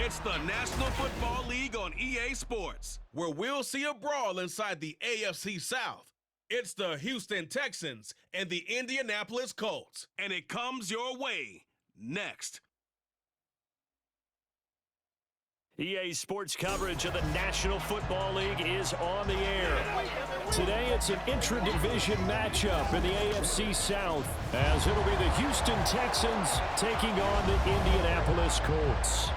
It's the National Football League on EA Sports, where we'll see a brawl inside the AFC South. It's the Houston Texans and the Indianapolis Colts, and it comes your way next. EA Sports coverage of the National Football League is on the air. Today it's an intra-division matchup in the AFC South, as it'll be the Houston Texans taking on the Indianapolis Colts.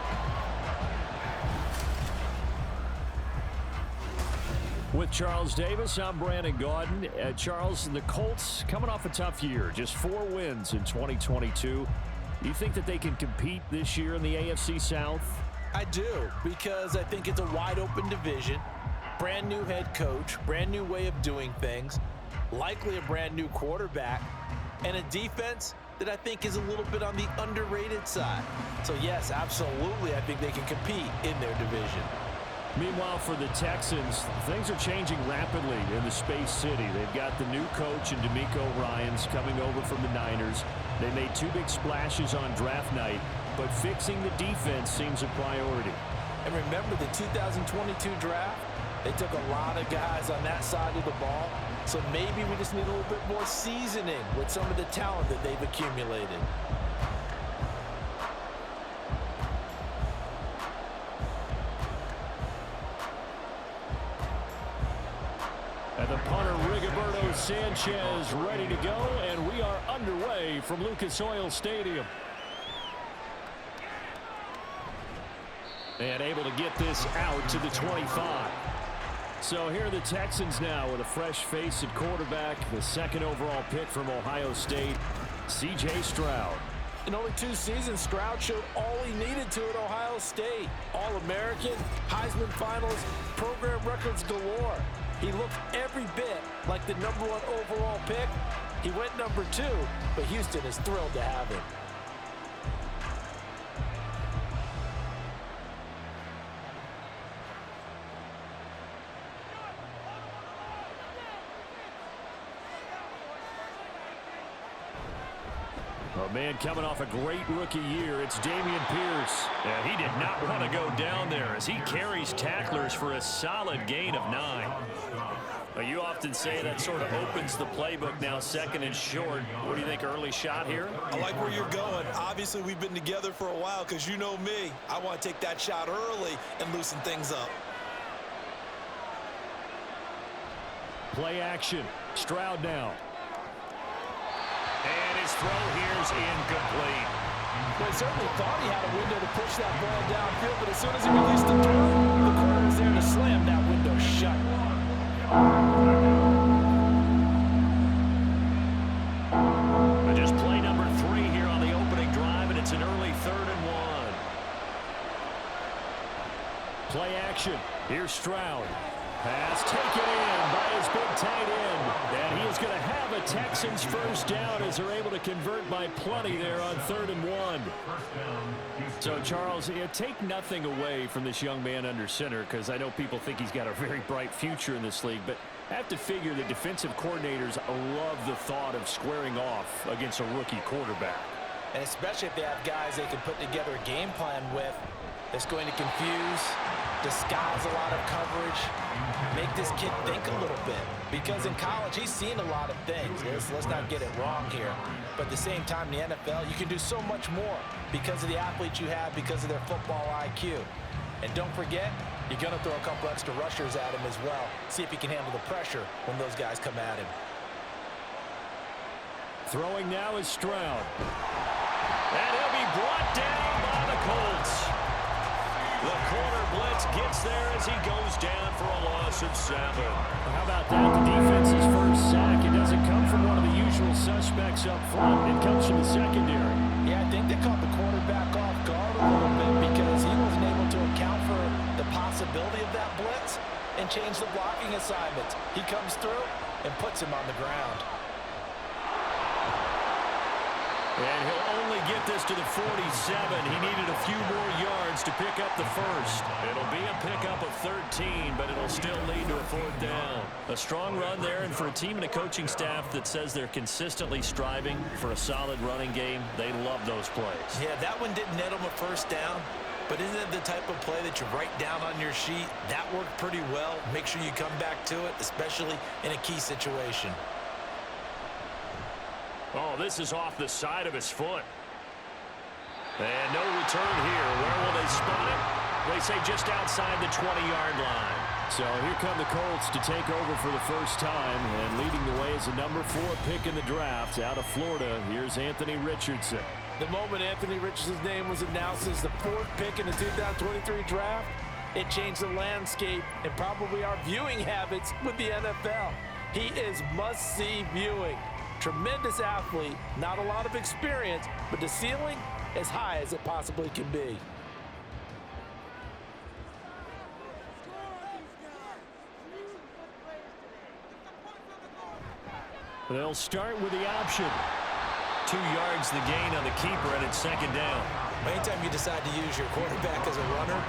With Charles Davis, I'm Brandon Gaudin. Charles, the Colts coming off a tough year, just 4 wins in 2022. You think that they can compete this year in the AFC South? I do, because I think it's a wide-open division, brand new head coach, brand new way of doing things, likely a brand new quarterback, and a defense that I think is a little bit on the underrated side. So yes, absolutely, I think they can compete in their division. Meanwhile, for the Texans, things are changing rapidly in the Space City. They've got the new coach in DeMeco Ryans coming over from the Niners. They made 2 big splashes on draft night, but fixing the defense seems a priority. And remember the 2022 draft? They took a lot of guys on that side of the ball, so maybe we just need a little bit more seasoning with some of the talent that they've accumulated. And the punter, Rigoberto Sanchez, ready to go, and we are underway from Lucas Oil Stadium. And able to get this out to the 25. So here are the Texans now with a fresh face at quarterback, the 2nd overall pick from Ohio State, C.J. Stroud. In only 2 seasons, Stroud showed all he needed to at Ohio State. All-American, Heisman Finals, program records galore. He looked every bit like the #1 overall pick. He went #2, but Houston is thrilled to have him. A man coming off a great rookie year, it's Dameon Pierce. And he did not want to go down there as he carries tacklers for a solid gain of 9. Well, you often say that sort of opens the playbook now, 2nd and short. What do you think, early shot here? I like where you're going. Obviously, we've been together for a while because you know me. I want to take that shot early and loosen things up. Play action. Stroud now. And his throw here is incomplete. Well, he certainly thought he had a window to push that ball downfield, but as soon as he released the throw, the corner was there to slam that window shut. But just play number 3 here on the opening drive, and it's an early 3rd and 1. Play action. Here's Stroud. Pass taken in by his big tight end. And he is going to have a Texans first down as they're able to convert by plenty there on 3rd and 1. So, Charles, take nothing away from this young man under center, because I know people think he's got a very bright future in this league, but I have to figure the defensive coordinators love the thought of squaring off against a rookie quarterback. And especially if they have guys they can put together a game plan with that's going to confuse, disguise a lot of coverage, make this kid think a little bit. Because in college, he's seen a lot of things. Let's not get it wrong here. But at the same time, in the NFL, you can do so much more because of the athletes you have, because of their football IQ. And don't forget, you're going to throw a couple extra rushers at him as well. See if he can handle the pressure when those guys come at him. Throwing now is Stroud. And he'll be brought down by the Colts. The corner blitz gets there as he goes down for a loss of 7. How about that? The defense's first sack. It doesn't come from one of the usual suspects up front. It comes from the secondary. Yeah, I think they caught the quarterback off guard a little bit because he wasn't able to account for the possibility of that blitz and change the blocking assignments. He comes through and puts him on the ground. And he'll only get this to the 47. He needed a few more yards to pick up the first. It'll be a pickup of 13, but it'll still lead to a 4th down. A strong run there, and for a team and a coaching staff that says they're consistently striving for a solid running game, they love those plays. Yeah, that one didn't net him a first down, But isn't it the type of play that you write down on your sheet? That worked pretty well. Make sure you come back to it, especially in a key situation. Oh, this is off the side of his foot. And no return here. Where will they spot it? They say just outside the 20-yard line. So here come the Colts to take over for the first time, and leading the way is the number 4 pick in the draft out of Florida. Here's Anthony Richardson. The moment Anthony Richardson's name was announced as the 4th pick in the 2023 draft, it changed the landscape and probably our viewing habits with the NFL. He is must-see viewing. Tremendous athlete, not a lot of experience, but the ceiling as high as it possibly can be. They'll start with the option. 2 yards the gain on the keeper, and it's second down. Anytime you decide to use your quarterback as a runner,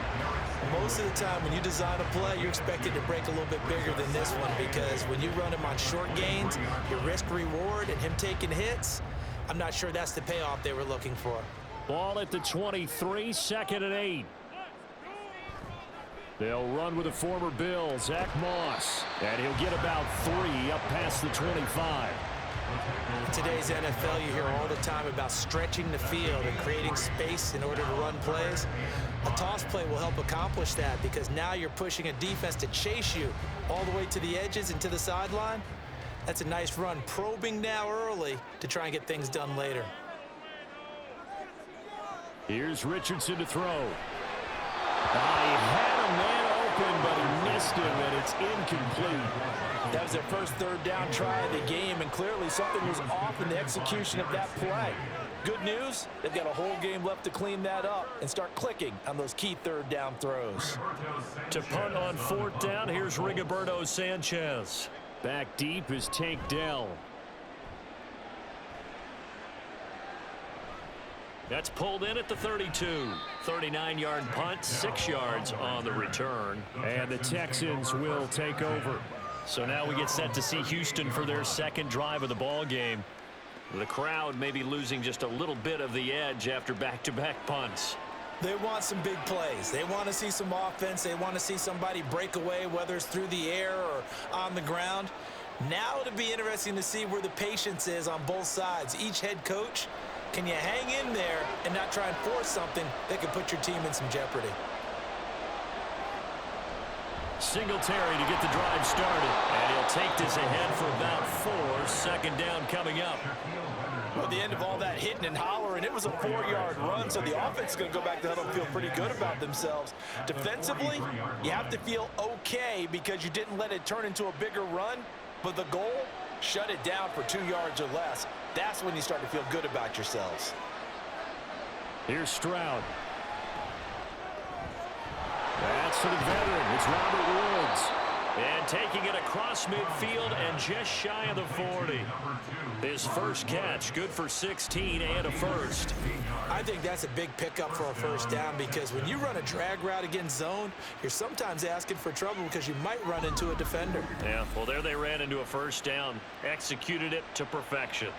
most of the time when you design a play, you're expected to break a little bit bigger than this one, because when you run him on short gains, your risk-reward and him taking hits, I'm not sure that's the payoff they were looking for. Ball at the 23, second and 8. They'll run with a former Bill, Zach Moss, and he'll get about 3 up past the 25. In today's NFL, you hear all the time about stretching the field and creating space in order to run plays. A toss play will help accomplish that, because now you're pushing a defense to chase you all the way to the edges and to the sideline. That's a nice run, probing now early to try and get things done later. Here's Richardson to throw. He had a man open, but he missed him, and it's incomplete. That was their first 3rd down try of the game, and clearly something was off in the execution of that play. Good news, they've got a whole game left to clean that up and start clicking on those key 3rd down throws. To punt on 4th down, here's Rigoberto Sanchez. Back deep is Tank Dell. That's pulled in at the 32. 39-yard punt, 6 yards on the return. And the Texans will take over. So now we get set to see Houston for their second drive of the ball game. The crowd may be losing just a little bit of the edge after back-to-back punts. They want some big plays. They want to see some offense. They want to see somebody break away, whether it's through the air or on the ground. Now it'll be interesting to see where the patience is on both sides. Each head coach, can you hang in there and not try and force something that could put your team in some jeopardy? Singletary to get the drive started. And he'll take this ahead for about 4. Second down coming up. Well, at the end of all that hitting and hollering, it was a 4-yard run, so the offense is going to go back to huddle and feel pretty good about themselves. Defensively, you have to feel okay because you didn't let it turn into a bigger run, but the goal, shut it down for 2 yards or less. That's when you start to feel good about yourselves. Here's Stroud. That's to the veteran. It's Robert Woods. And taking it across midfield and just shy of the 40. His first catch, good for 16 and a first. I think that's a big pickup for a first down, because when you run a drag route against zone, you're sometimes asking for trouble because you might run into a defender. Yeah, well, there they ran into a first down. Executed it to perfection.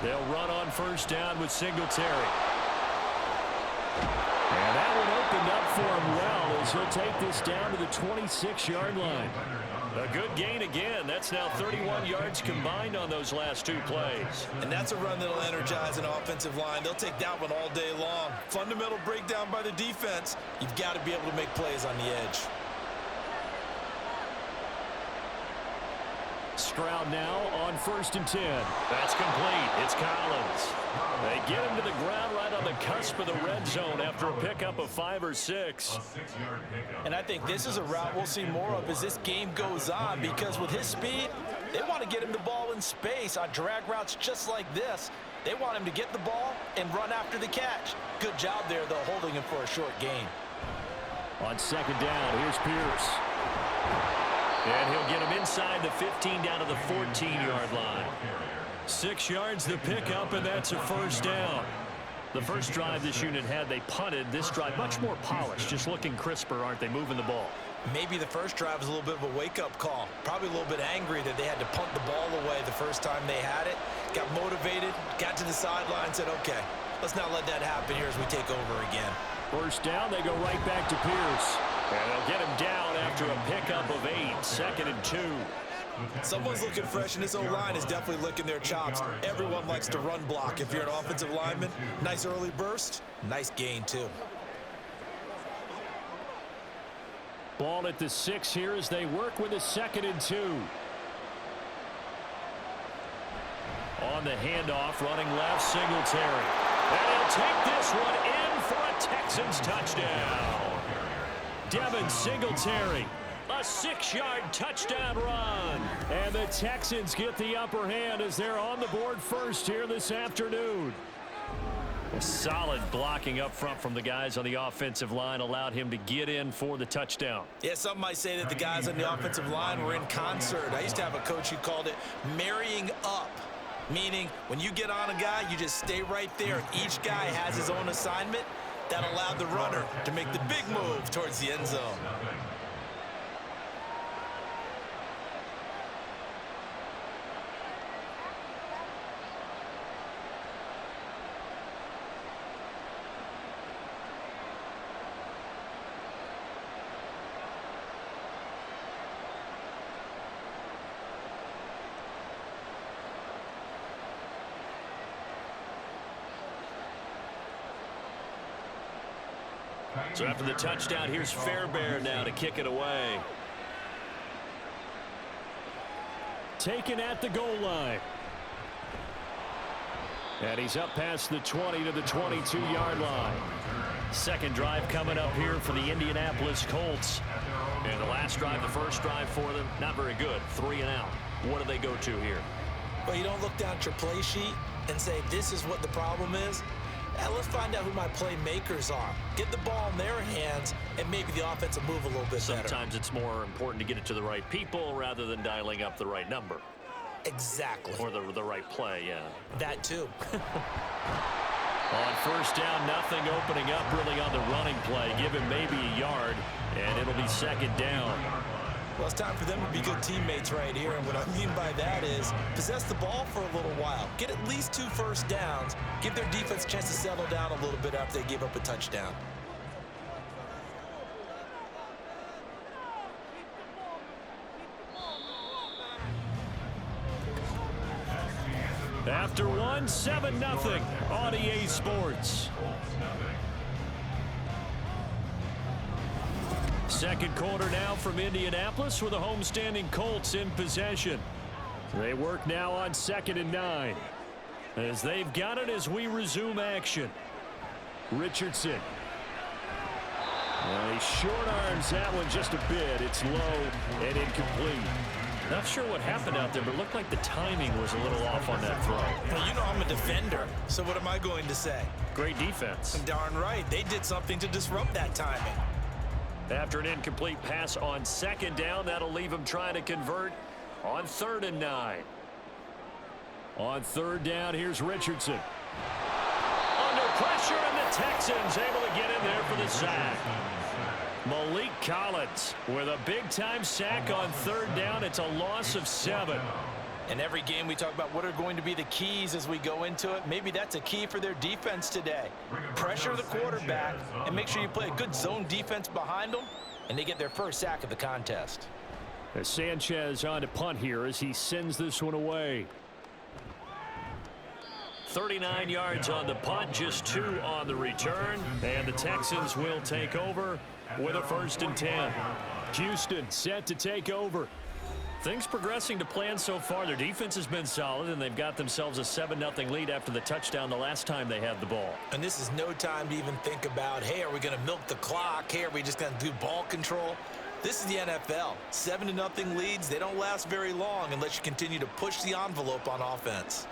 They'll run on first down with Singletary. And that one opened up for him well as he'll take this down to the 26-yard line. A good gain again. That's now 31 yards combined on those last 2 plays. And that's a run that'll energize an offensive line. They'll take that one all day long. Fundamental breakdown by the defense. You've got to be able to make plays on the edge. Stroud now on 1st and 10. That's complete. It's Collins. They get him to the ground right on the cusp of the red zone after a pickup of 5 or 6. And I think this is a route we'll see more of as this game goes on, because with his speed, they want to get him the ball in space on drag routes just like this. They want him to get the ball and run after the catch. Good job there, though, holding him for a short gain. On 2nd down, here's Pierce. And he'll get him inside the 15 down to the 14-yard line. 6 yards the pickup, and that's a first down. The first drive this unit had, they punted. This drive, much more polished, just looking crisper, aren't they, moving the ball? Maybe the first drive was a little bit of a wake-up call. Probably a little bit angry that they had to punt the ball away the first time they had it. Got motivated, got to the sideline, said, okay, let's not let that happen here as we take over again. First down, they go right back to Pierce. And they'll get him down after a pickup of 8, 2nd and 2. Someone's looking fresh, and this O-line is definitely licking their chops. Everyone likes to run block. If you're an offensive lineman, nice early burst, nice gain too. Ball at the 6 here as they work with a 2nd and 2. On the handoff, running left, Singletary. And he'll take this one in for a Texans touchdown. Devin Singletary, a 6-yard touchdown run. And the Texans get the upper hand as they're on the board first here this afternoon. Solid blocking up front from the guys on the offensive line allowed him to get in for the touchdown. Yeah, some might say that the guys on the offensive line were in concert. I used to have a coach who called it marrying up, meaning when you get on a guy, you just stay right there. Each guy has his own assignment. That allowed the runner to make the big move towards the end zone. So after the touchdown, here's Fairbairn now to kick it away. Taken at the goal line. And he's up past the 20 to the 22-yard line. Second drive coming up here for the Indianapolis Colts. And the last drive, the first drive for them, not very good. 3 and out. What do they go to here? Well, you don't look down at your play sheet and say, this is what the problem is. Let's find out who my playmakers are. Get the ball in their hands, and maybe the offense will move a little bit better. Sometimes it's more important to get it to the right people rather than dialing up the right number. Exactly. Or the right play, yeah. That too. On first down, nothing opening up really on the running play. Give him maybe a yard, and it'll be 2nd down. Well, it's time for them to be good teammates right here, and what I mean by that is possess the ball for a little while. Get at least 2 first downs. Give their defense a chance to settle down a little bit after they give up a touchdown. After 1, 7-0 on EA Sports. Second quarter now from Indianapolis with the homestanding Colts in possession. They work now on 2nd and 9. As they've got it as we resume action. Richardson. Well, he short arms that one just a bit. It's low and incomplete. Not sure what happened out there, but it looked like the timing was a little off on that throw. Well, you know I'm a defender, so what am I going to say? Great defense. Darn right. They did something to disrupt that timing. After an incomplete pass on 2nd down, that'll leave him trying to convert on 3rd and 9. On 3rd down, here's Richardson. Under pressure, and the Texans able to get in there for the sack. Malik Collins with a big-time sack on 3rd down. It's a loss of 7. In every game, we talk about what are going to be the keys as we go into it. Maybe that's a key for their defense today. Pressure the quarterback and make sure you play a good zone defense behind them, and they get their first sack of the contest. As Sanchez on to punt here as he sends this one away. 39 yards on the punt, just 2 on the return, and the Texans will take over with a 1st and 10. Houston set to take over. Things progressing to plan so far. Their defense has been solid, and they've got themselves a 7-0 lead after the touchdown the last time they had the ball. And this is no time to even think about, hey, are we going to milk the clock? Hey, are we just going to do ball control? This is the NFL. 7-0 leads, they don't last very long unless you continue to push the envelope on offense.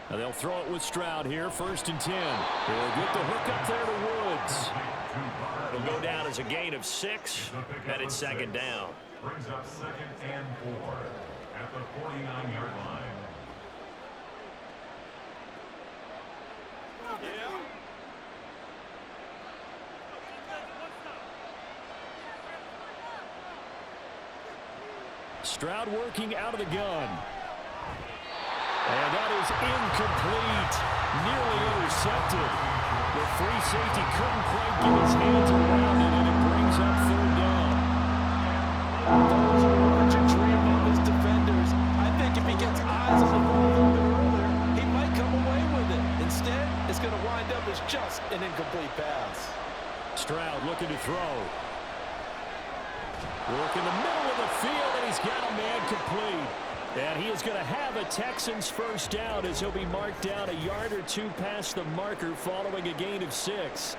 Now they'll throw it with Stroud here, 1st and 10. They'll get the hook up there to Woods. It'll go down as a gain of 6, and it's 2nd down. Brings up 2nd and 4 at the 49-yard line. Stroud working out of the gun. And that is incomplete. Nearly intercepted. The free safety couldn't quite get his hands around it, and it brings up third down. Those are marching dream of his defenders. I think if he gets eyes on the ball a little bit earlier, he might come away with it. Instead, it's going to wind up as just an incomplete pass. Stroud looking to throw. Work in the middle of the field, and he's got a man complete. And he is going to have a Texans first down as he'll be marked down a yard or two past the marker following a gain of 6.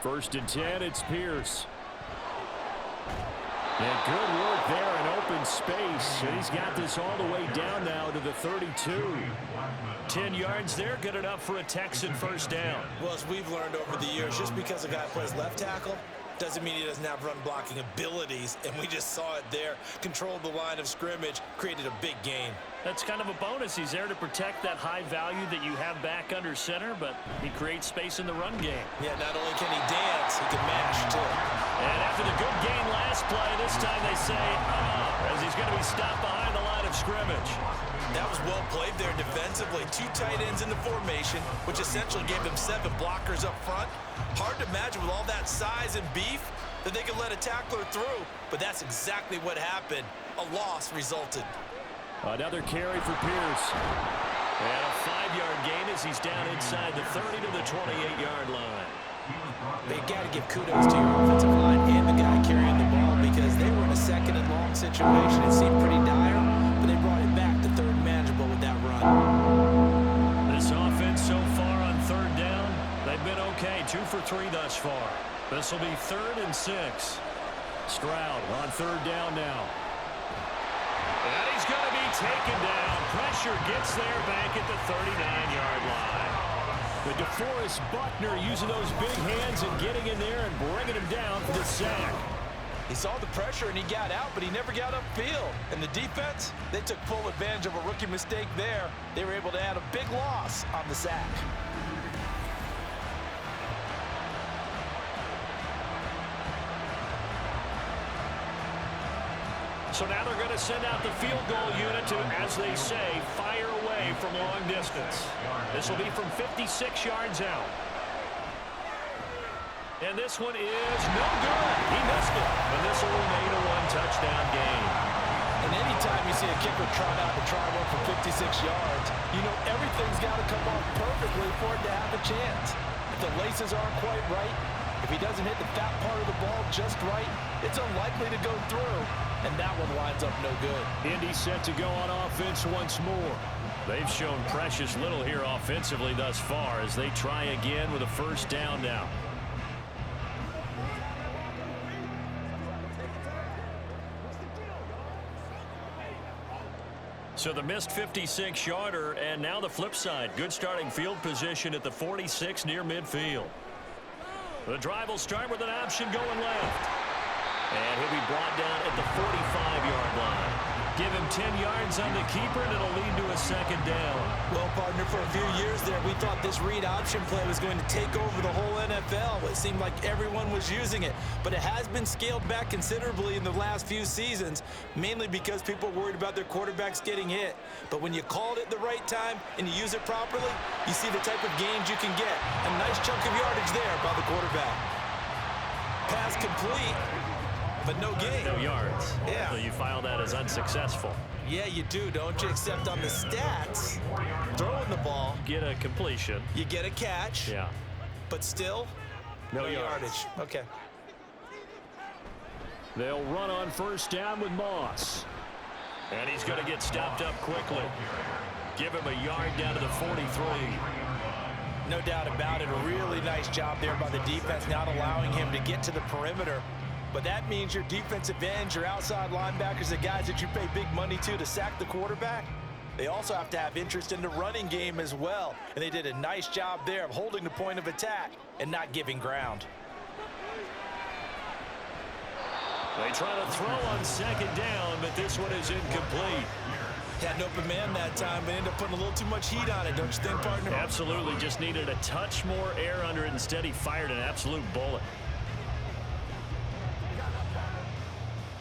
First and 10, it's Pierce. And good work there in open space. And he's got this all the way down now to the 32. 10 yards there, good enough for a Texan first down. Well, as we've learned over the years, just because a guy plays left tackle doesn't mean he doesn't have run blocking abilities, and we just saw it there. Controlled the line of scrimmage, created a big gain. That's kind of a bonus. He's there to protect that high value that you have back under center, but he creates space in the run game. Yeah, not only can he dance, he can mash too. And after the good gain last play, this time they say, as he's going to be stopped behind the line of scrimmage. That was well played there defensively. 2 tight ends in the formation, which essentially gave them 7 blockers up front. Hard to imagine with all that size and beef that they could let a tackler through, but that's exactly what happened. A loss resulted. Another carry for Pierce. And a 5-yard gain as he's down inside the 30 to the 28-yard line. They got to give kudos to your offensive line and the guy carrying the ball because they were in a second and long situation. It seemed pretty dire, but they brought it back to third manageable with that run. This offense so far on third down, they've been okay. 2 for 3 thus far. This will be 3rd and 6. Stroud on third down now. And he's going to be taken down. Pressure gets there back at the 39-yard line. But DeForest Buckner using those big hands and getting in there and bringing him down for the sack. He saw the pressure and he got out, but he never got upfield. And the defense, they took full advantage of a rookie mistake there. They were able to add a big loss on the sack. So now they're going to send out the field goal unit to, as they say, fire away from long distance. This will be from 56 yards out. And this one is no good. He missed it. And this will remain a 1-touchdown game. And anytime you see a kicker trot out to try one for 56 yards, you know everything's got to come off perfectly for it to have a chance. If the laces aren't quite right, if he doesn't hit the fat part of the ball just right, it's unlikely to go through. And that one winds up no good. Indy set to go on offense once more. They've shown precious little here offensively thus far as they try again with a first down now. So the missed 56-yarder, and now the flip side. Good starting field position at the 46 near midfield. The drive will start with an option going left. And he'll be brought down at the 45-yard line. Give him 10 yards on the keeper, and it'll lead to a second down. Well, partner, for a few years there, we thought this read option play was going to take over the whole NFL. It seemed like everyone was using it. But it has been scaled back considerably in the last few seasons, mainly because people are worried about their quarterbacks getting hit. But when you called it the right time and you use it properly, you see the type of gains you can get. A nice chunk of yardage there by the quarterback. Pass complete. But no gain. No yards. Yeah. So you file that as unsuccessful. Yeah, you do, don't you? Except on the stats, throwing the ball, Get a completion. you get a catch, Yeah. but still, No yardage. Okay. They'll run on first down with Moss. And he's going to get stopped up quickly. Give him a yard down to the 43. No doubt about it. A really nice job there by the defense, not allowing him to get to the perimeter. But that means your defensive ends, your outside linebackers, the guys that you pay big money to sack the quarterback, they also have to have interest in the running game as well. And they did a nice job there of holding the point of attack and not giving ground. They try to throw on second down, but this one is incomplete. Had an open man that time, but ended up putting a little too much heat on it, don't you think, partner? Absolutely. Just needed a touch more air under it. Instead, he fired an absolute bullet.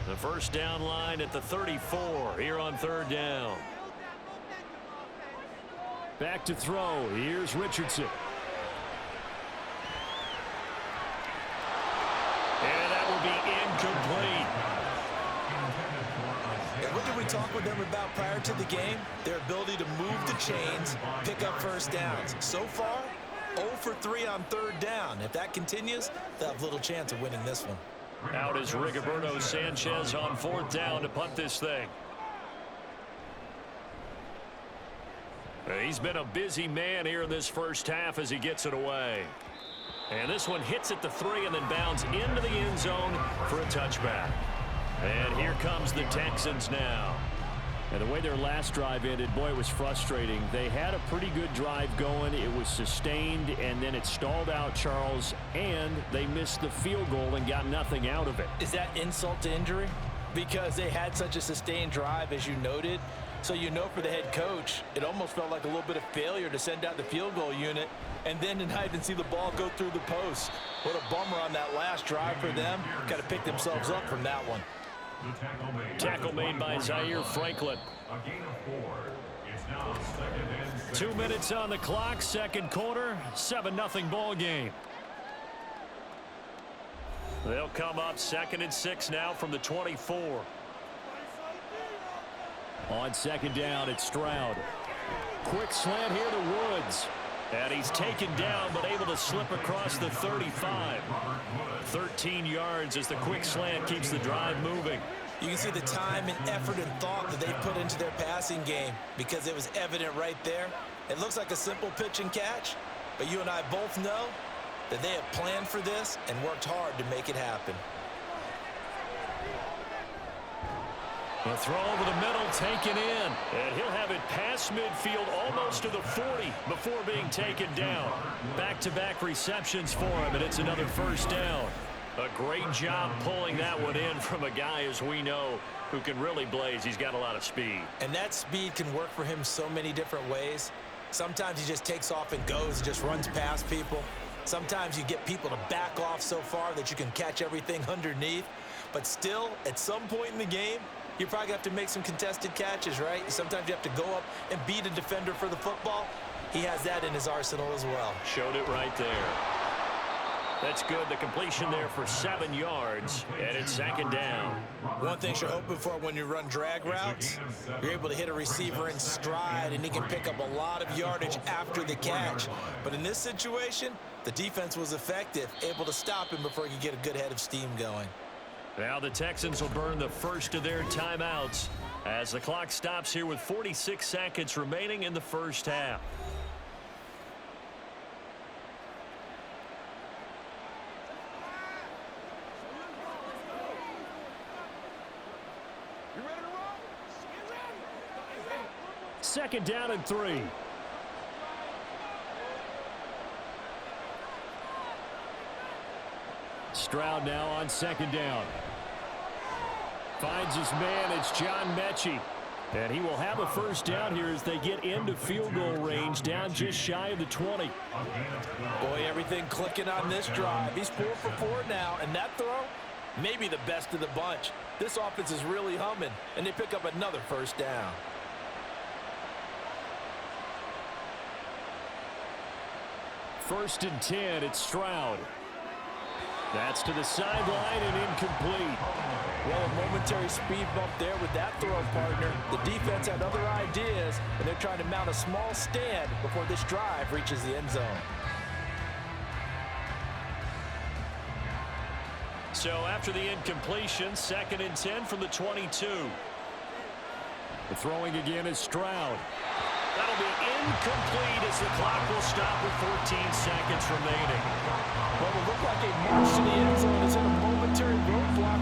The first down line at the 34 here on third down. Back to throw. Here's Richardson. And that will be incomplete. And what did we talk with them about prior to the game? Their ability to move the chains, pick up first downs. So far, 0 for 3 on third down. If that continues, they'll have little chance of winning this one. Out is Rigoberto Sanchez on fourth down to punt this thing. He's been a busy man here in this first half as he gets it away. And this one hits at the 3 and then bounds into the end zone for a touchback. And here comes the Texans now. And the way their last drive ended, boy, it was frustrating. They had a pretty good drive going. It was sustained, and then it stalled out, Charles, and they missed the field goal and got nothing out of it. Is that insult to injury? Because they had such a sustained drive, as you noted. So you know for the head coach, it almost felt like a little bit of failure to send out the field goal unit and then to not even see the ball go through the post. What a bummer on that last drive for them. Got to pick themselves up from that one. Tackle made by Zaire Franklin. A gain of 4. It's now 2nd and 6. 2 minutes on the clock, second quarter, 7-0 ball game. They'll come up 2nd and 6 now from the 24. On second down, it's Stroud. Quick slant here to Woods. And he's taken down, but able to slip across the 35. 13 yards as the quick slant keeps the drive moving. You can see the time and effort and thought that they put into their passing game because it was evident right there. It looks like a simple pitch and catch, but you and I both know that they have planned for this and worked hard to make it happen. A throw over the middle, taken in. And he'll have it past midfield, almost to the 40 before being taken down. Back-to-back receptions for him, and it's another first down. A great job pulling that one in from a guy, as we know, who can really blaze. He's got a lot of speed. And that speed can work for him so many different ways. Sometimes he just takes off and goes, just runs past people. Sometimes you get people to back off so far that you can catch everything underneath. But still, at some point in the game, you probably have to make some contested catches, right? Sometimes you have to go up and beat a defender for the football. He has that in his arsenal as well. Showed it right there. That's good. The completion there for 7 yards, and it's second down. One thing you're hoping for when you run drag routes, you're able to hit a receiver in stride, and he can pick up a lot of yardage after the catch. But in this situation, the defense was effective, able to stop him before he could get a good head of steam going. Now the Texans will burn the first of their timeouts as the clock stops here with 46 seconds remaining in the first half. Second down and 3. Stroud now on second down. Finds his man. It's John Mechie. And he will have a first down here as they get into field goal range, down just shy of the 20. Boy, everything clicking on this drive. He's 4 for 4 now, and that throw, maybe the best of the bunch. This offense is really humming, and they pick up another first down. First and 10, it's Stroud. That's to the sideline and incomplete. Well, a momentary speed bump there with that throw, partner. The defense had other ideas, and they're trying to mount a small stand before this drive reaches the end zone. So after the incompletion, second and 10 from the 22. The throwing again is Stroud. That'll be incomplete as the clock will stop with 14 seconds remaining. Well, it looked like a march to the end zone has hit a momentary roadblock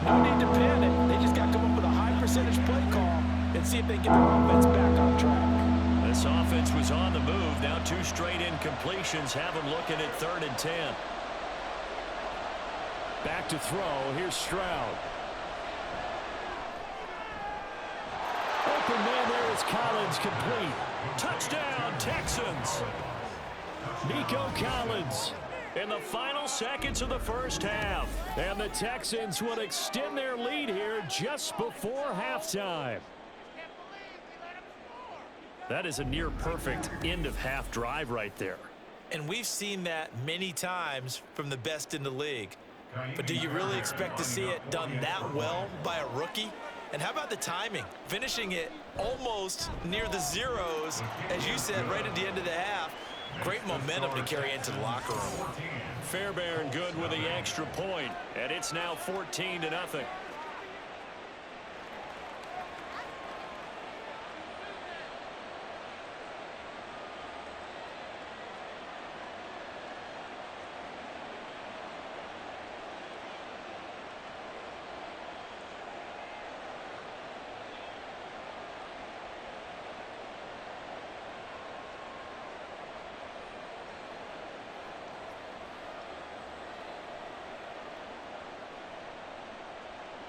No need to panic. They just got to come up with a high percentage play call and see if they can get their offense back on track. This offense was on the move. Now 2 straight incompletions have them looking at 3rd and 10. Back to throw. Here's Stroud. Open man there is Collins, complete. Touchdown, Texans. Nico Collins in the final seconds of the first half. And the Texans would extend their lead here just before halftime. That is a near-perfect end-of-half drive right there. And we've seen that many times from the best in the league. But do you really expect to see it done that well by a rookie? And how about the timing? Finishing it almost near the zeros, as you said, right at the end of the half. Great momentum to carry into the locker room. Fairbairn good with the extra point, and it's now 14-0.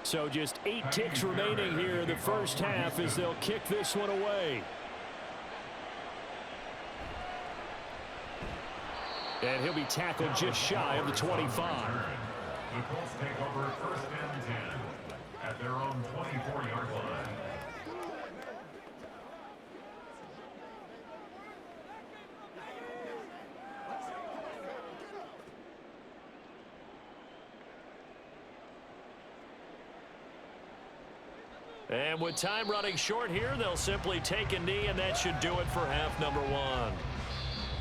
So just 8 ticks remaining here in the first half as they'll kick this one away. And he'll be tackled just shy of the 25. The Colts take over 1st and 10 at their own 24-yard line. And with time running short here, they'll simply take a knee, and that should do it for half number 1.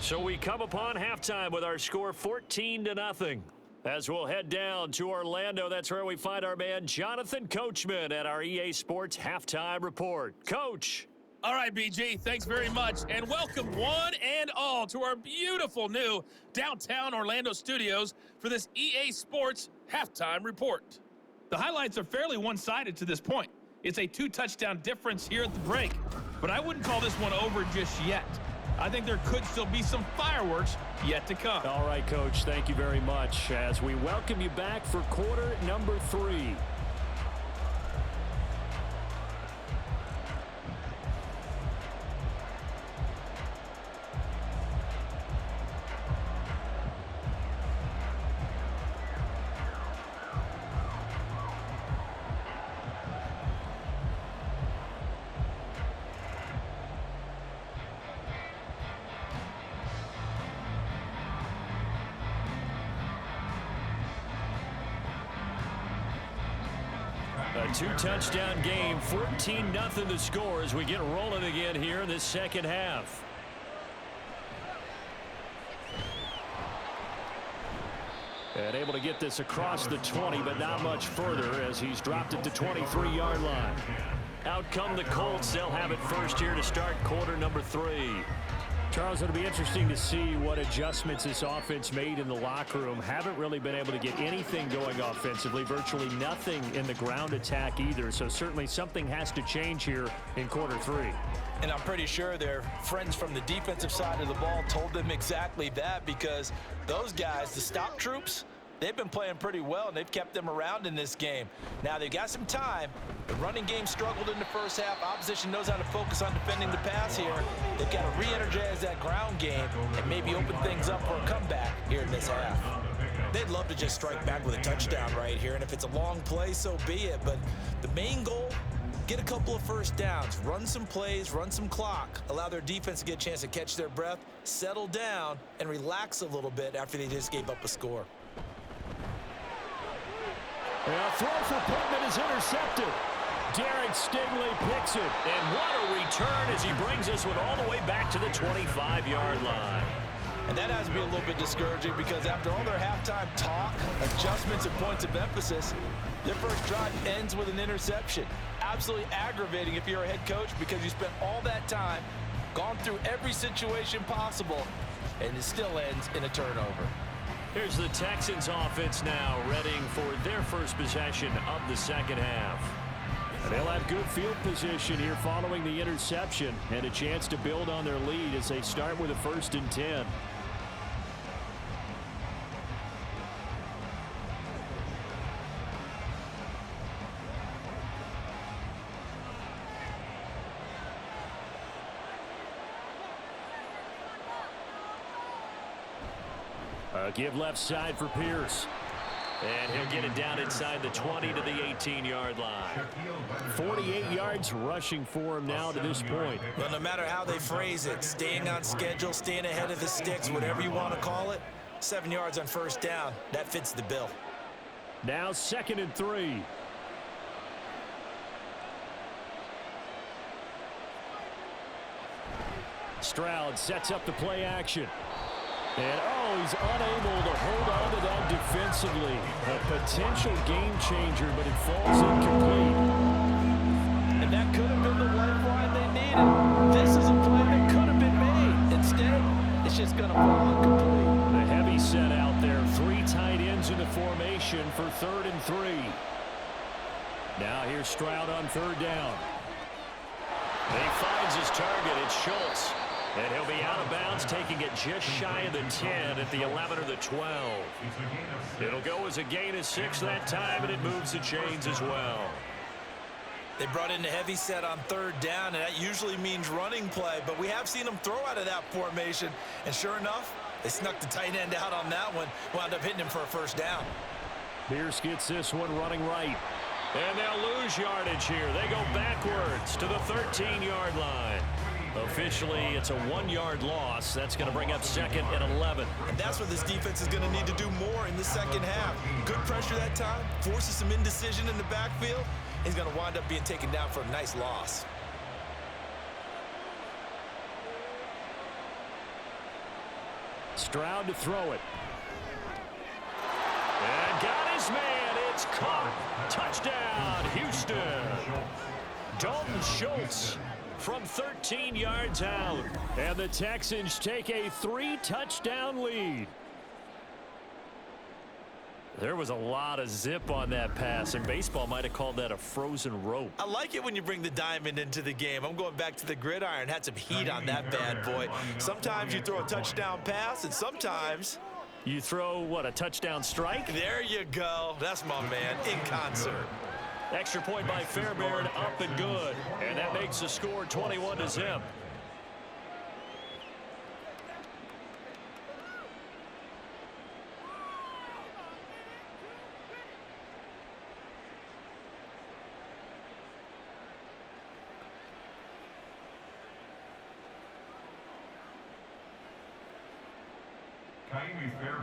So we come upon halftime with our score 14-0. As we'll head down to Orlando, that's where we find our man Jonathan Coachman at our EA Sports Halftime Report. Coach. All right, BG, thanks very much, and welcome one and all to our beautiful new downtown Orlando studios for this EA Sports Halftime Report. The highlights are fairly one-sided to this point. It's a 2-touchdown difference here at the break, but I wouldn't call this one over just yet. I think there could still be some fireworks yet to come. All right, Coach, thank you very much as we welcome you back for quarter number 3. A 2-touchdown game, 14-0 the score as we get rolling again here in this second half. And able to get this across the 20, but not much further as he's dropped it to 23-yard line. Out come the Colts. They'll have it first here to start quarter number 3. Charles, it'll be interesting to see what adjustments this offense made in the locker room. Haven't really been able to get anything going offensively, virtually nothing in the ground attack either. So certainly something has to change here in quarter 3. And I'm pretty sure their friends from the defensive side of the ball told them exactly that, because those guys, the stop troops, they've been playing pretty well, and they've kept them around in this game. Now, they've got some time. The running game struggled in the first half. Opposition knows how to focus on defending the pass here. They've got to re-energize that ground game and maybe open things up for a comeback here in this half. They'd love to just strike back with a touchdown right here, and if it's a long play, so be it. But the main goal, get a couple of first downs, run some plays, run some clock, allow their defense to get a chance to catch their breath, settle down, and relax a little bit after they just gave up a score. And a throw for Pittman is intercepted. Derek Stingley picks it. And what a return as he brings this one all the way back to the 25-yard line. And that has to be a little bit discouraging, because after all their halftime talk, adjustments, and points of emphasis, their first drive ends with an interception. Absolutely aggravating if you're a head coach, because you spent all that time, gone through every situation possible, and it still ends in a turnover. Here's the Texans offense now, readying for their first possession of the second half. They'll have good field position here following the interception and a chance to build on their lead as they start with a 1st and 10. Give left side for Pierce. And he'll get it down inside the 20 to the 18-yard line. 48 yards rushing for him now to this point. Well, no matter how they phrase it, staying on schedule, staying ahead of the sticks, whatever you want to call it, 7 yards on 1st down, that fits the bill. Now 2nd and 3. Stroud sets up the play action. And, he's unable to hold on to that defensively. A potential game changer, but it falls incomplete. And that could have been the lifeline they needed. This is a play that could have been made. Instead, it's just going to fall incomplete. The heavy set out there. 3 tight ends in the formation for 3rd and 3. Now here's Stroud on 3rd down. He finds his target. It's Schultz. And he'll be out of bounds, taking it just shy of the 10 at the 11 or the 12. It'll go as a gain of 6 that time, and it moves the chains as well. They brought in the heavy set on 3rd down, and that usually means running play, but we have seen them throw out of that formation, and sure enough, they snuck the tight end out on that one, wound up hitting him for a 1st down. Pierce gets this one running right. And they'll lose yardage here. They go backwards to the 13-yard line. Officially, it's a 1-yard loss. That's going to bring up 2nd and 11. And that's what this defense is going to need to do more in the second half. Good pressure that time, forces some indecision in the backfield. He's going to wind up being taken down for a nice loss. Stroud to throw it. And got his man. It's caught. Touchdown, Houston. Dalton Schultz from 13 yards out. And the Texans take a 3-touchdown lead. There was a lot of zip on that pass, and baseball might have called that a frozen rope. I like it when you bring the diamond into the game. I'm going back to the gridiron. Had some heat on that bad boy. Sometimes you throw a touchdown pass, and sometimes you throw, what, a touchdown strike? There you go. That's my man, in concert. Extra point by Fairbairn, up and good. And that makes the score 21-0.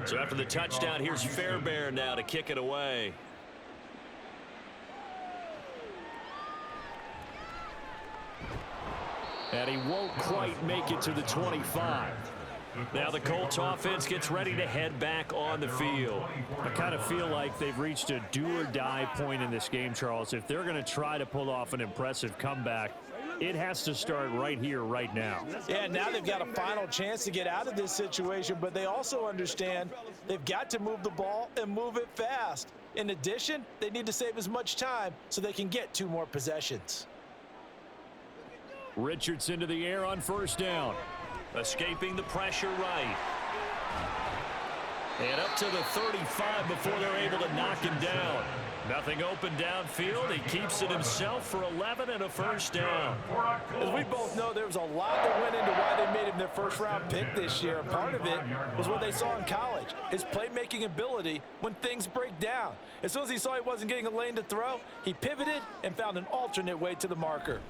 So after the touchdown, here's Fairbairn now to kick it away. And he won't quite make it to the 25. Now the Colts offense gets ready to head back on the field. I kind of feel like they've reached a do-or-die point in this game, Charles. If they're going to try to pull off an impressive comeback, it has to start right here, right now. Yeah, now they've got a final chance to get out of this situation, but they also understand they've got to move the ball and move it fast. In addition, they need to save as much time so they can get 2 more possessions. Richardson to the air on 1st down. Escaping the pressure right. And up to the 35 before they're able to knock him down. Nothing open downfield. He keeps it himself for 11 and a 1st down. As we both know, there was a lot that went into why they made him their 1st-round pick this year. Part of it was what they saw in college, his playmaking ability when things break down. As soon as he saw he wasn't getting a lane to throw, he pivoted and found an alternate way to the marker.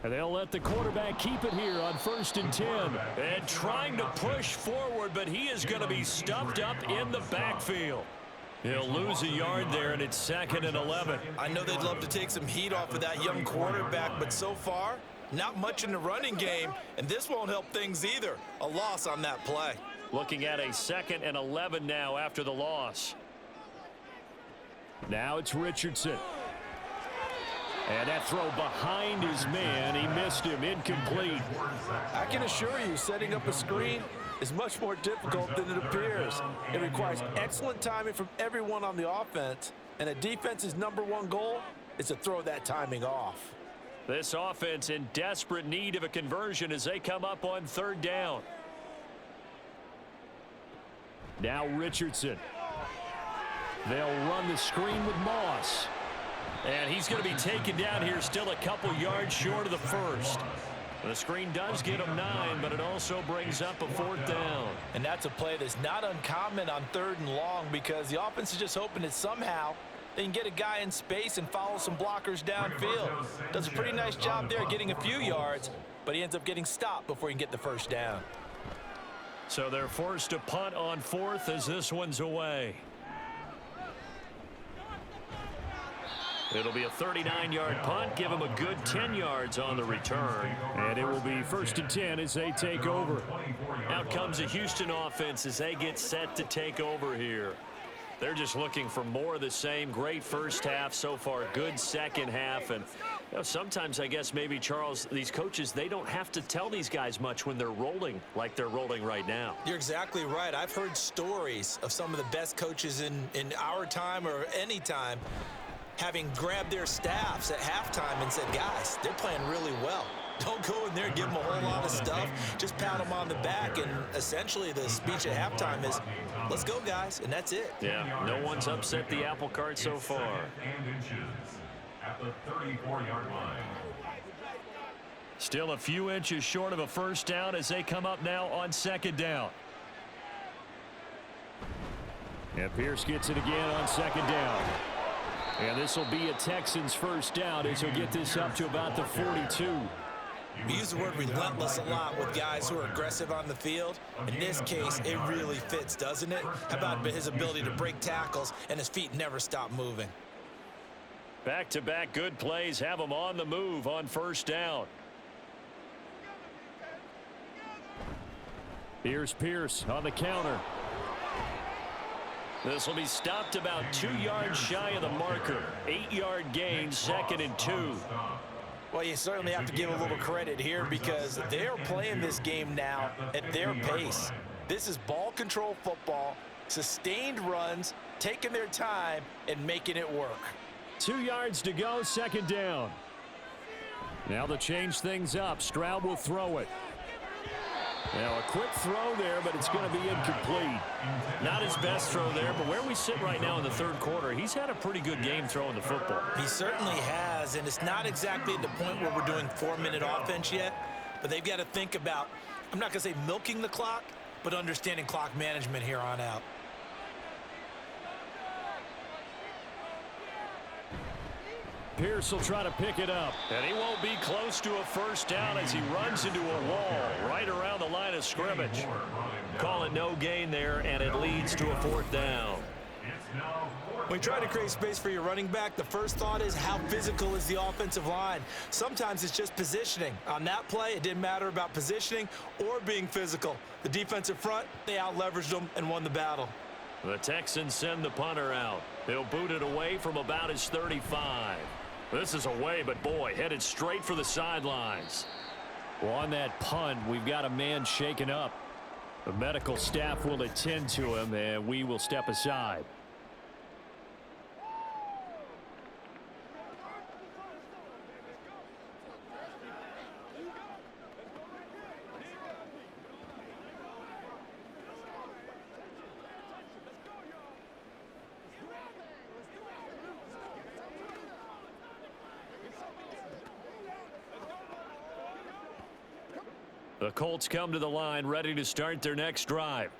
And they'll let the quarterback keep it here on 1st and 10. And trying to push forward, but he is going to be stuffed up in the backfield. He'll lose a yard there, and it's 2nd and 11. I know they'd love to take some heat off of that young quarterback, but so far, not much in the running game, and this won't help things either. A loss on that play. Looking at a 2nd and 11 now after the loss. Now it's Richardson. And that throw behind his man, he missed him, incomplete. I can assure you, setting up a screen is much more difficult than it appears. It requires excellent timing from everyone on the offense, and a defense's #1 goal is to throw that timing off. This offense in desperate need of a conversion as they come up on 3rd down. Now Richardson. They'll run the screen with Moss. And he's going to be taken down here, still a couple yards short of the first. The screen does get him 9, but it also brings up a 4th down. And that's a play that's not uncommon on 3rd and long, because the offense is just hoping that somehow they can get a guy in space and follow some blockers downfield. Does a pretty nice job there getting a few yards, but he ends up getting stopped before he can get the first down. So they're forced to punt on 4th as this one's away. It'll be a 39-yard punt, give them a good 10 yards on the return. And it will be 1st and 10 as they take over. Out comes the Houston offense as they get set to take over here. They're just looking for more of the same. Great first half so far, good second half. And you know, sometimes I guess maybe, Charles, these coaches, they don't have to tell these guys much when they're rolling like they're rolling right now. You're exactly right. I've heard stories of some of the best coaches in our time or any time having grabbed their staffs at halftime and said, guys, they're playing really well. Don't go in there and give them a whole lot of stuff. Just pat them on the back. And essentially the speech at halftime is, let's go, guys. And that's it. Yeah, no one's upset the apple cart so far. At the 34-yard line. Still a few inches short of a first down as they come up now on 2nd down. And Pierce gets it again on 2nd down. And this will be a Texans first down as he'll get this up to about the 42. We use the word relentless a lot with guys who are aggressive on the field. In this case, it really fits, doesn't it? How about his ability to break tackles and his feet never stop moving? Back-to-back good plays have him on the move on first down. Here's Pierce on the counter. This will be stopped about 2 yards shy of the marker. 8-yard gain, 2nd and 2. Well, you certainly have to give a little credit here because they're playing this game now at their pace. This is ball control football, sustained runs, taking their time and making it work. 2 yards to go, 2nd down. Now to change things up, Stroud will throw it. Now a quick throw there, but it's going to be incomplete. Not his best throw there, but where we sit right now in the 3rd quarter, he's had a pretty good game throwing the football. He certainly has, and it's not exactly at the point where we're doing 4-minute offense yet, but they've got to think about, I'm not going to say milking the clock, but understanding clock management here on out. Pierce will try to pick it up. And he won't be close to a first down as he runs into a wall right around the line of scrimmage. Call it no gain there, and it leads to a 4th down. When you try to create space for your running back, the first thought is how physical is the offensive line. Sometimes it's just positioning. On that play, it didn't matter about positioning or being physical. The defensive front, they out-leveraged them and won the battle. The Texans send the punter out. He'll boot it away from about his 35. This is away, but boy, headed straight for the sidelines. Well, on that punt, we've got a man shaken up. The medical staff will attend to him, and we will step aside. The Colts come to the line ready to start their next drive.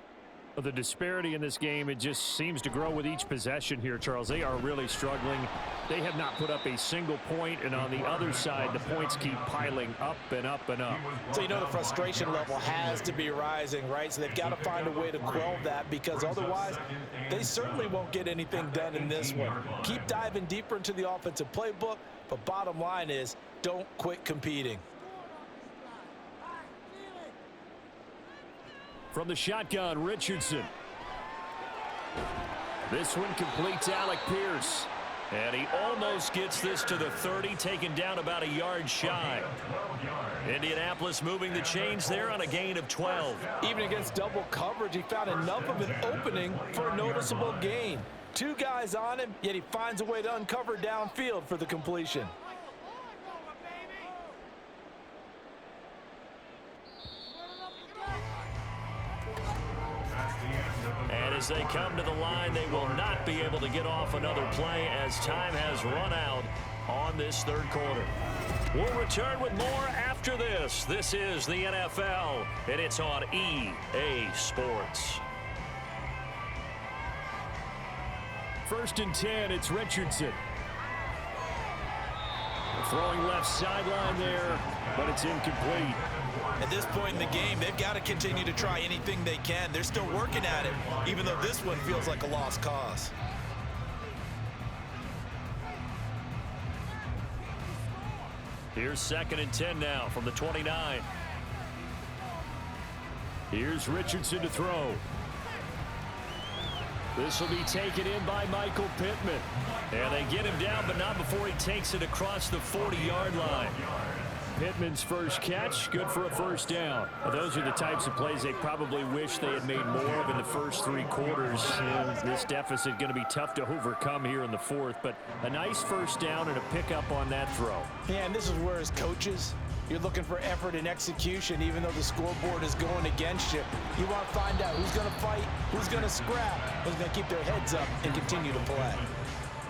The disparity in this game, it just seems to grow with each possession here, Charles. They are really struggling. They have not put up a single point, and on the other side, the points keep piling up and up and up. So you know the frustration level has to be rising, right? So they've got to find a way to quell that because otherwise they certainly won't get anything done in this one. Keep diving deeper into the offensive playbook, but bottom line is don't quit competing. From the shotgun, Richardson. This one completes Alec Pierce. And he almost gets this to the 30, taken down about a yard shy. Indianapolis moving the chains there on a gain of 12. Even against double coverage, he found enough of an opening for a noticeable gain. 2 guys on him, yet he finds a way to uncover downfield for the completion. And as they come to the line, they will not be able to get off another play as time has run out on this third quarter. We'll return with more after this. This is the NFL, and it's on EA Sports. 1st and 10, it's Richardson. Throwing left sideline there, but it's incomplete. At this point in the game, they've got to continue to try anything they can. They're still working at it, even though this one feels like a lost cause. Here's 2nd and 10 now from the 29. Here's Richardson to throw. This will be taken in by Michael Pittman. And they get him down, but not before he takes it across the 40-yard line. Pittman's first catch, good for a first down. Well, those are the types of plays they probably wish they had made more of in the first 3 quarters. This deficit going to be tough to overcome here in the 4th, but a nice first down and a pickup on that throw. Yeah, and this is where as coaches, you're looking for effort and execution, even though the scoreboard is going against you. You want to find out who's going to fight, who's going to scrap, who's going to keep their heads up and continue to play.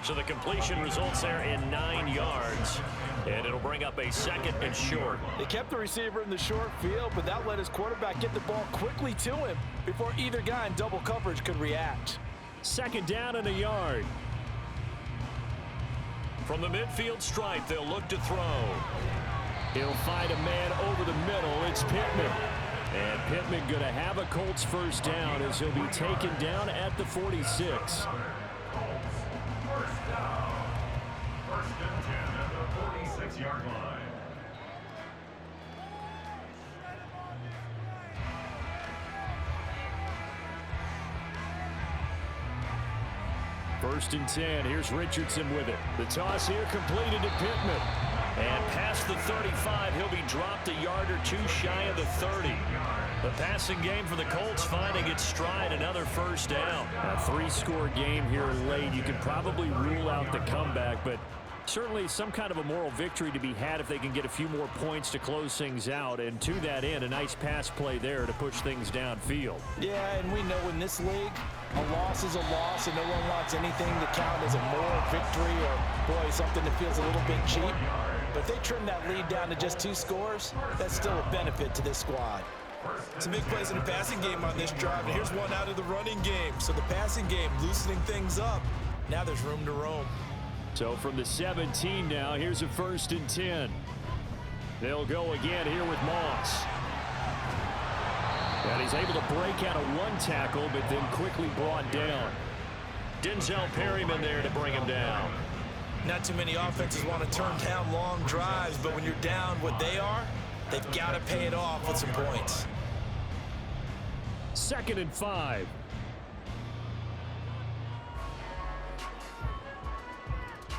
So the completion results there in 9 yards, and it'll bring up a 2nd and short. They kept the receiver in the short field, but that let his quarterback get the ball quickly to him before either guy in double coverage could react. 2nd down and a yard. From the midfield stripe, they'll look to throw. He'll find a man over the middle. It's Pittman. And Pittman going to have a Colts first down as he'll be taken down at the 46. First and 10 at the 46-yard line. First and 10. Here's Richardson with it. The toss here completed to Pittman. And past the 35, he'll be dropped a yard or 2 shy of the 30. The passing game for the Colts finding its stride, another first down. A 3-score game here late. You could probably rule out the comeback, but certainly some kind of a moral victory to be had if they can get a few more points to close things out. And to that end, a nice pass play there to push things downfield. Yeah, and we know in this league, a loss is a loss, and no one wants anything to count as a moral victory or, boy, something that feels a little bit cheap. But if they trim that lead down to just 2 scores, that's still a benefit to this squad. Some big plays in the passing game on this drive, and here's one out of the running game. So the passing game loosening things up. Now there's room to roam. So from the 17 now, here's a 1st and 10. They'll go again here with Moss. And he's able to break out of 1 tackle, but then quickly brought down. Denzel Perryman there to bring him down. Not too many offenses want to turn down long drives, but when you're down what they are, they've got to pay it off with some points. 2nd and 5.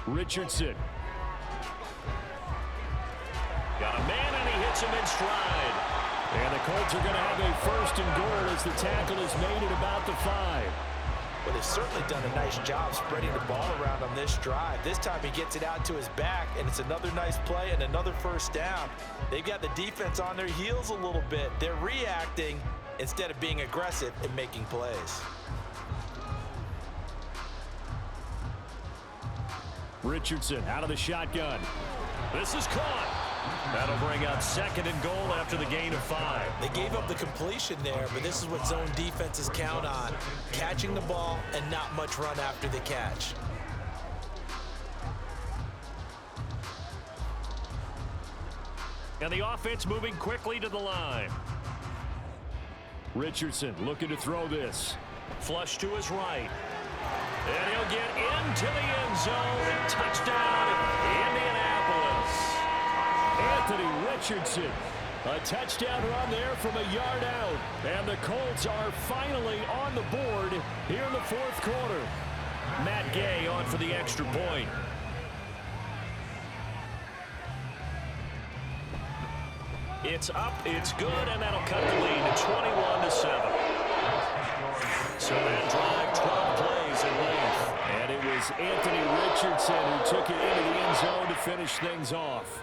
Richardson. Got a man, and he hits him in stride. And the Colts are going to have a 1st and goal as the tackle is made at about the 5. Well, they've certainly done a nice job spreading the ball around on this drive. This time he gets it out to his back, and it's another nice play and another first down. They've got the defense on their heels a little bit. They're reacting instead of being aggressive and making plays. Richardson out of the shotgun. This is caught. That'll bring up 2nd and goal after the gain of 5. They gave up the completion there, but this is what zone defenses count on. Catching the ball and not much run after the catch. And the offense moving quickly to the line. Richardson looking to throw this. Flush to his right. And he'll get into the end zone. Touchdown, Indianapolis. Anthony Richardson. A touchdown run there from a yard out. And the Colts are finally on the board here in the 4th quarter. Matt Gay on for the extra point. It's up, it's good, and that'll cut the lead to 21-7. So that drive, 12 plays in length. And it was Anthony Richardson who took it into the end zone to finish things off.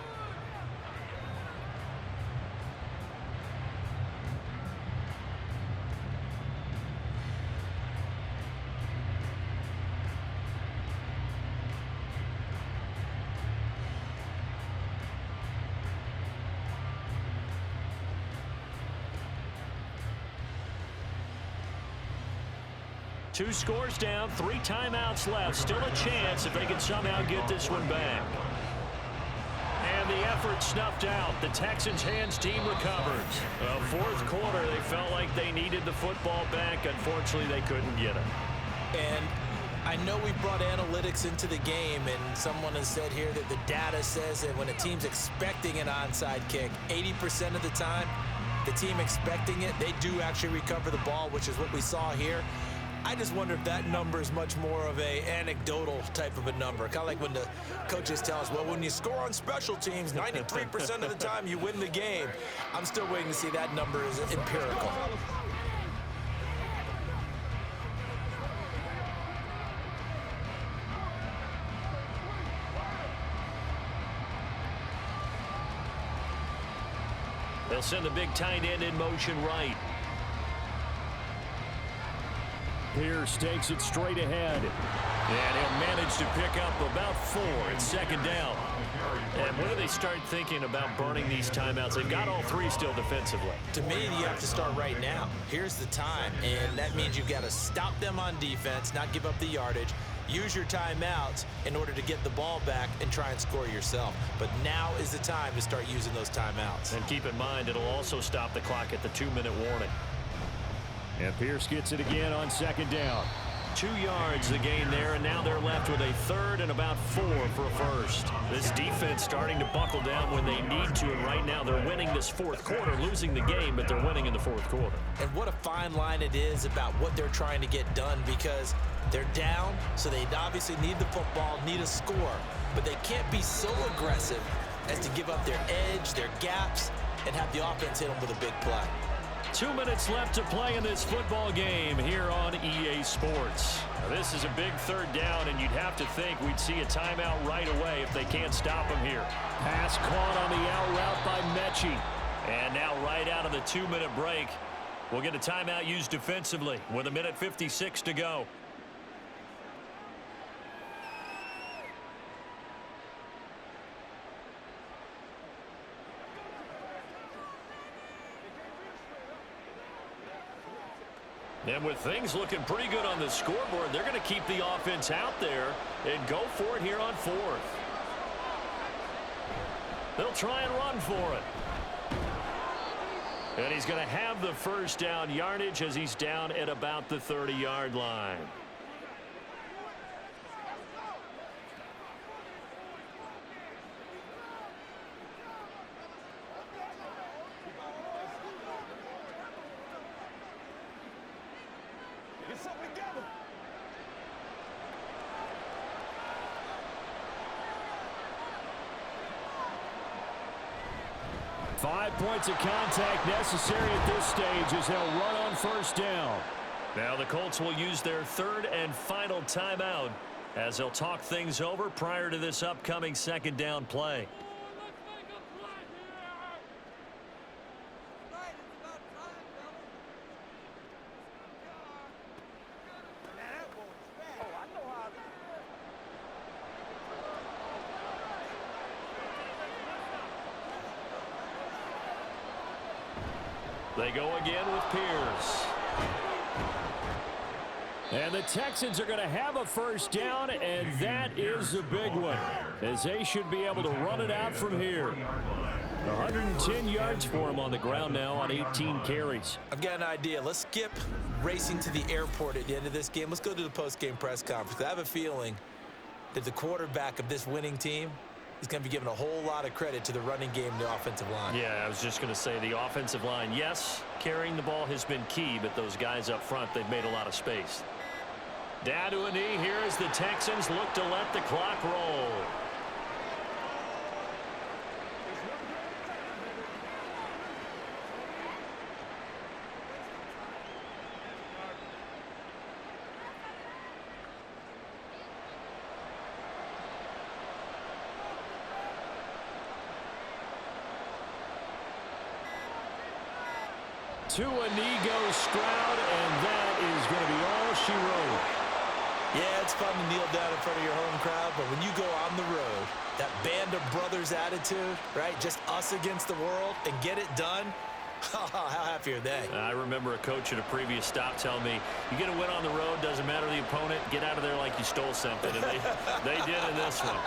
Two scores down, 3 timeouts left. Still a chance if they can somehow get this one back. And the effort snuffed out. The Texans' hands team recovers. Fourth quarter, they felt like they needed the football back. Unfortunately, they couldn't get it. And I know we brought analytics into the game, and someone has said here that the data says that when a team's expecting an onside kick, 80% of the time, the team expecting it, they do actually recover the ball, which is what we saw here. I just wonder if that number is much more of a anecdotal type of a number. Kind of like when the coaches tell us, well, when you score on special teams, 93% of the time you win the game. I'm still waiting to see that number is empirical. They'll send the big tight end in motion right. Pierce takes it straight ahead. And he'll manage to pick up about 4. It's second down. And when do they start thinking about burning these timeouts? They've got all 3 still defensively. To me, you have to start right now. Here's the time, and that means you've got to stop them on defense, not give up the yardage, use your timeouts in order to get the ball back and try and score yourself. But now is the time to start using those timeouts. And keep in mind, it'll also stop the clock at the 2-minute warning. And Pierce gets it again on second down. 2 yards the gain there, and now they're left with a 3rd and about 4 for a first. This defense starting to buckle down when they need to, and right now they're winning this fourth quarter, losing the game, but they're winning in the fourth quarter. And what a fine line it is about what they're trying to get done, because they're down, so they obviously need the football, need a score, but they can't be so aggressive as to give up their edge, their gaps, and have the offense hit them with a big play. 2 minutes left to play in this football game here on EA Sports. Now, this is a big 3rd down, and you'd have to think we'd see a timeout right away if they can't stop him here. Pass caught on the out route by Mechie. And now right out of the 2-minute break, we'll get a timeout used defensively with 1:56 to go. And with things looking pretty good on the scoreboard, they're going to keep the offense out there and go for it here on 4th. They'll try and run for it. And he's going to have the first down yardage as he's down at about the 30-yard line. Get something together. 5 points of contact necessary at this stage as they'll run on first down. Now the Colts will use their 3rd and final timeout as they'll talk things over prior to this upcoming 2nd down play. They go again with Pierce. And the Texans are going to have a first down, and that is a big one, as they should be able to run it out from here. 110 yards for him on the ground now on 18 carries. I've got an idea. Let's skip racing to the airport at the end of this game. Let's go to the post-game press conference. I have a feeling that the quarterback of this winning team is going to be given a whole lot of credit to the running game and the offensive line. Yeah, I was just going to say the offensive line, yes, carrying the ball has been key, but those guys up front, they've made a lot of space. Down to a knee here as the Texans look to let the clock roll. To a knee goes Stroud, and that is going to be all she wrote. Yeah, it's fun to kneel down in front of your home crowd, but when you go on the road, that band of brothers attitude, right, just us against the world, and get it done, how happy are they? I remember a coach at a previous stop telling me, you get a win on the road, doesn't matter the opponent, get out of there like you stole something, and they did in this one.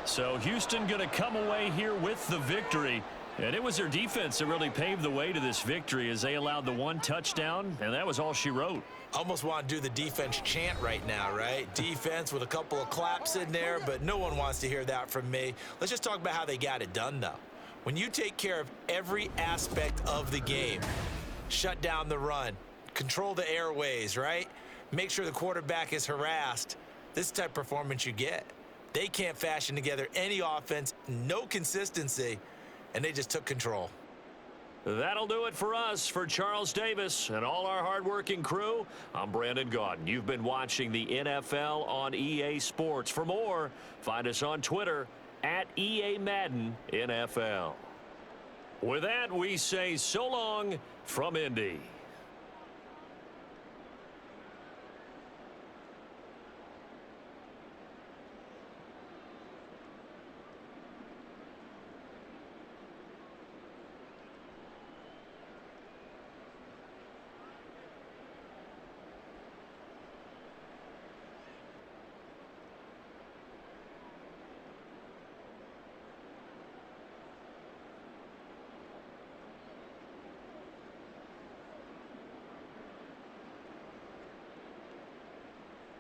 So Houston going to come away here with the victory. And it was their defense that really paved the way to this victory as they allowed the one touchdown, and that was all she wrote. Almost want to do the defense chant right now, right? Defense with a couple of claps in there, but no one wants to hear that from me. Let's just talk about how they got it done, though. When you take care of every aspect of the game, shut down the run, control the airways, right? Make sure the quarterback is harassed. This is the type of performance you get. They can't fashion together any offense, no consistency, and they just took control. That'll do it for us. For Charles Davis and all our hardworking crew, I'm Brandon Gaudin. You've been watching the NFL on EA Sports. For more, find us on Twitter at EA Madden NFL. With that, we say so long from Indy.